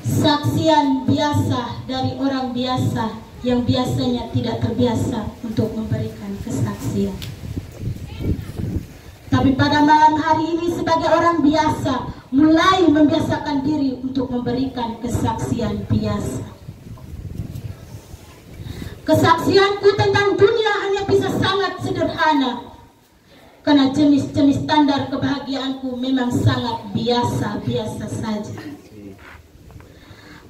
Saksian biasa dari orang biasa yang biasanya tidak terbiasa untuk memberikan kesaksian. Tapi pada malam hari ini sebagai orang biasa mulai membiasakan diri untuk memberikan kesaksian biasa. Kesaksianku tentang dunia hanya bisa sangat sederhana, karena jenis-jenis standar kebahagiaanku memang sangat biasa-biasa saja.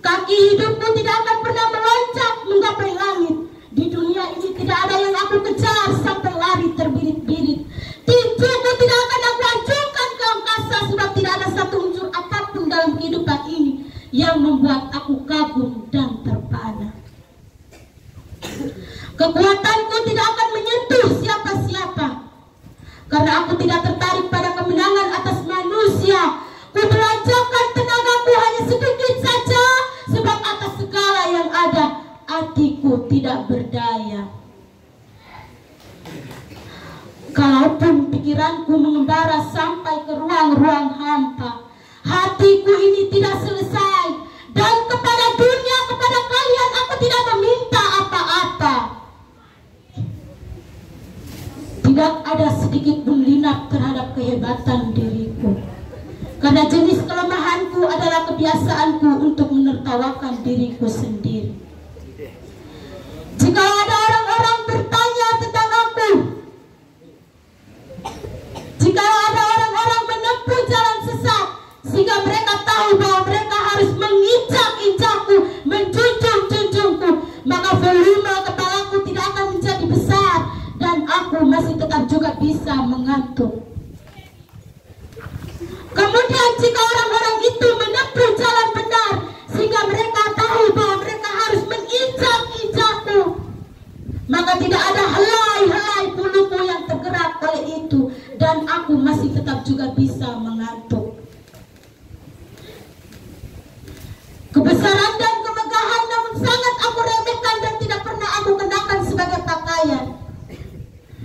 Kaki hidupku tidak akan pernah meloncat menggapai langit. Di dunia ini tidak ada yang aku kejar sampai lari terbirit-birit. Tinjuku tidak akan aku ancurkan ke angkasa, sebab tidak ada satu unsur apapun dalam kehidupan ini yang membuat aku kagum dan terpana. Kekuatanku tidak akan menyentuh siapa-siapa, karena aku tidak tertarik pada kemenangan atas manusia. Kubelanjakan tenagaku hanya sedikit saja, sebab atas segala yang ada, hatiku tidak berdaya. Kalaupun pikiranku mengembara sampai ke ruang-ruang hampa, hatiku ini tidak selesai. Dan kepada dunia, kepada kalian, aku tidak meminta apa-apa. Tidak ada sedikit pun linap terhadap kehebatan diriku, karena jenis kelemahanku adalah kebiasaanku untuk menertawakan diriku sendiri. Jika ada orang-orang bertanya tentang aku, jika ada orang-orang menempuh jalan sesat, sehingga mereka tahu bahwa mereka harus menginjak-injakku, menjunjung-junjungku, maka volume kepalaku tidak akan menjadi besar, dan aku masih tetap juga bisa mengantuk. Kemudian jika orang-orang itu menempuh jalan benar, sehingga mereka tahu bahwa mereka harus menginjak-injakku, maka tidak ada helai-helai buluku yang tergerak oleh itu, dan aku masih tetap juga bisa mengantuk. Kebesaran dan kemegahan namun sangat aku remehkan dan tidak pernah aku kenakan sebagai pakaian.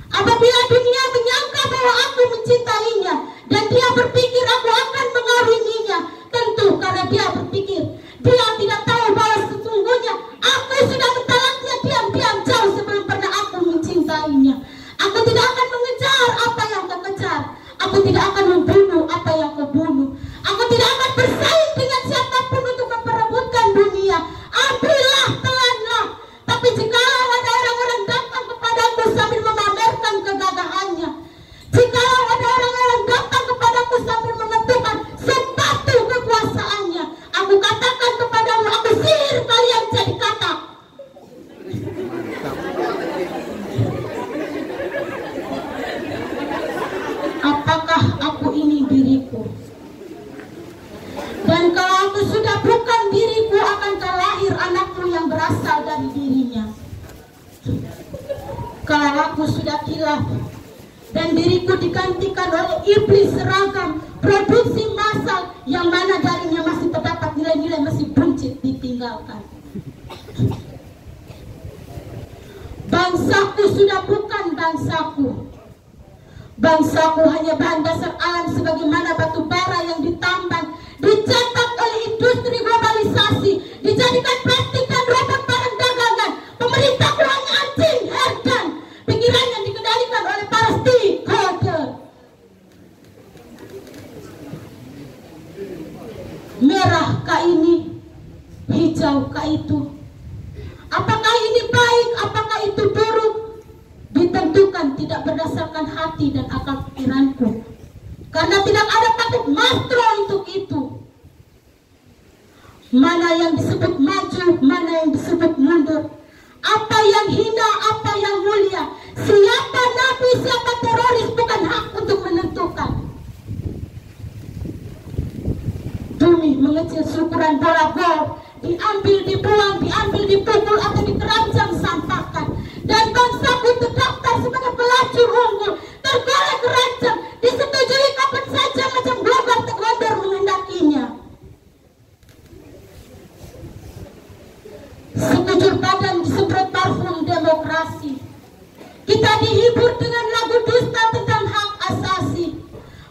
Apabila dunia menyangka bahwa aku mencintainya, dan dia berpikir aku akan mengawininya, tentu karena dia berpikir, dia tidak tahu bahwa sesungguhnya aku sudah mentalaknya diam-diam jauh sebelum pernah aku mencintainya. Aku tidak akan mengejar apa yang kau kejar. Aku tidak akan membunuh apa yang kau bunuh. Aku tidak akan bersaing dengan siapapun untuk memperebutkan dunia. Ambillah, telanlah. Tapi jika ada orang-orang datang kepadaku sambil memamerkan kegagahannya, jika ada orang-orang datang kepadaku sambil mengetukkan sepatu kekuasaannya, aku katakan kepadamu, aku sihir kalian jadi katak. Apakah aku ini diriku? Dan kalau aku sudah bukan diriku, akankah lahir anakku yang berasal dari dirinya? Kalau aku sudah hilaf dan diriku digantikan oleh iblis seragam produksi massal yang mana darinya masih terdapat nilai-nilai masih buncit ditinggalkan. Bangsaku sudah bukan bangsaku. Bangsaku hanya bahan dasar alam sebagaimana batu bara yang ditambang, dicetak oleh industri globalisasi, dijadikan plastik dan robot barang dagangan. Pemerintahku hanya anjing herdan, pikirannya dikendalikan oleh para stakeholder. Merah kah ini? Hijau kah itu? Apakah ini baik? Apakah itu buruk? Ditentukan tidak berdasarkan hati dan akal pikiranku, karena tidak ada patut mastro untuk itu. Mana yang disebut maju, mana yang disebut mundur, apa yang hina, apa yang mulia, siapa nabi, siapa teroris, bukan hak untuk menentukan. Demi mengecil syukuran bola gol, diambil, dibuang, diambil, dipukul atau dikeranjang sampahkan, dan bangsaku terdaftar sebagai pelacur unggul, tergolek keranjang, disetujui kapan saja macam global tergondor menghendakinya. Sekujur badan disemprot parfum demokrasi. Kita dihibur dengan lagu dusta tentang hak asasi.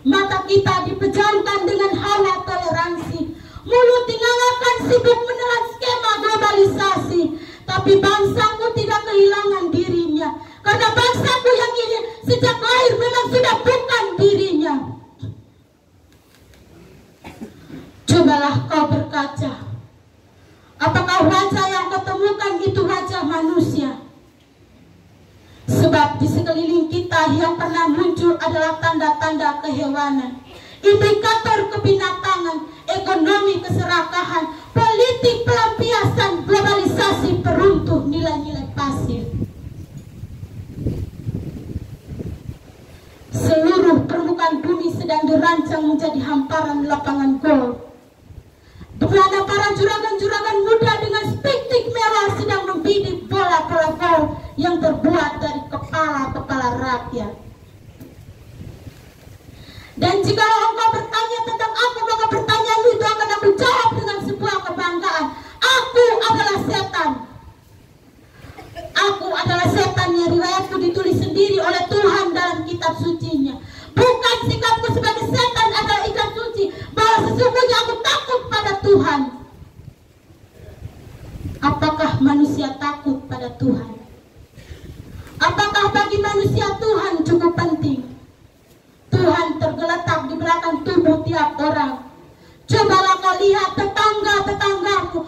Mata kita dipejamkan dengan hawa toleransi. Mulut dinyalakan sibuk menelan skema globalisasi, tapi bangsaku tidak kehilangan dirinya. Karena bangsaku yang ini sejak lahir memang sudah bukan dirinya. Cobalah kau berkaca. Apakah wajah yang kau temukan itu wajah manusia? Sebab di sekeliling kita yang pernah muncul adalah tanda-tanda kehewanan, indikator kebinatangan, ekonomi keserakahan, politik pelampiasan, globalisasi peruntuh nilai-nilai pasif. Seluruh permukaan bumi sedang dirancang menjadi hamparan lapangan gol, di mana para juragan-juragan muda dengan spektik mewah sedang membidik bola-bola gol yang terbuat dari kepala-kepala rakyat. Dan jika engkau bertanya tentang aku, maka pertanyaan itu akan aku jawab dengan sebuah kebanggaan. Aku adalah setan. Aku adalah setan yang riwayatku ditulis sendiri oleh Tuhan dalam kitab sucinya. Bukan sikapku sebagai setan adalah ikat suci, bahwa sesungguhnya aku takut pada Tuhan. Apakah manusia takut pada Tuhan? Apakah bagi manusia Tuhan cukup penting? Tuhan tergeletak di belakang tubuh tiap orang. Cobalah kau lihat tetangga-tetanggaku,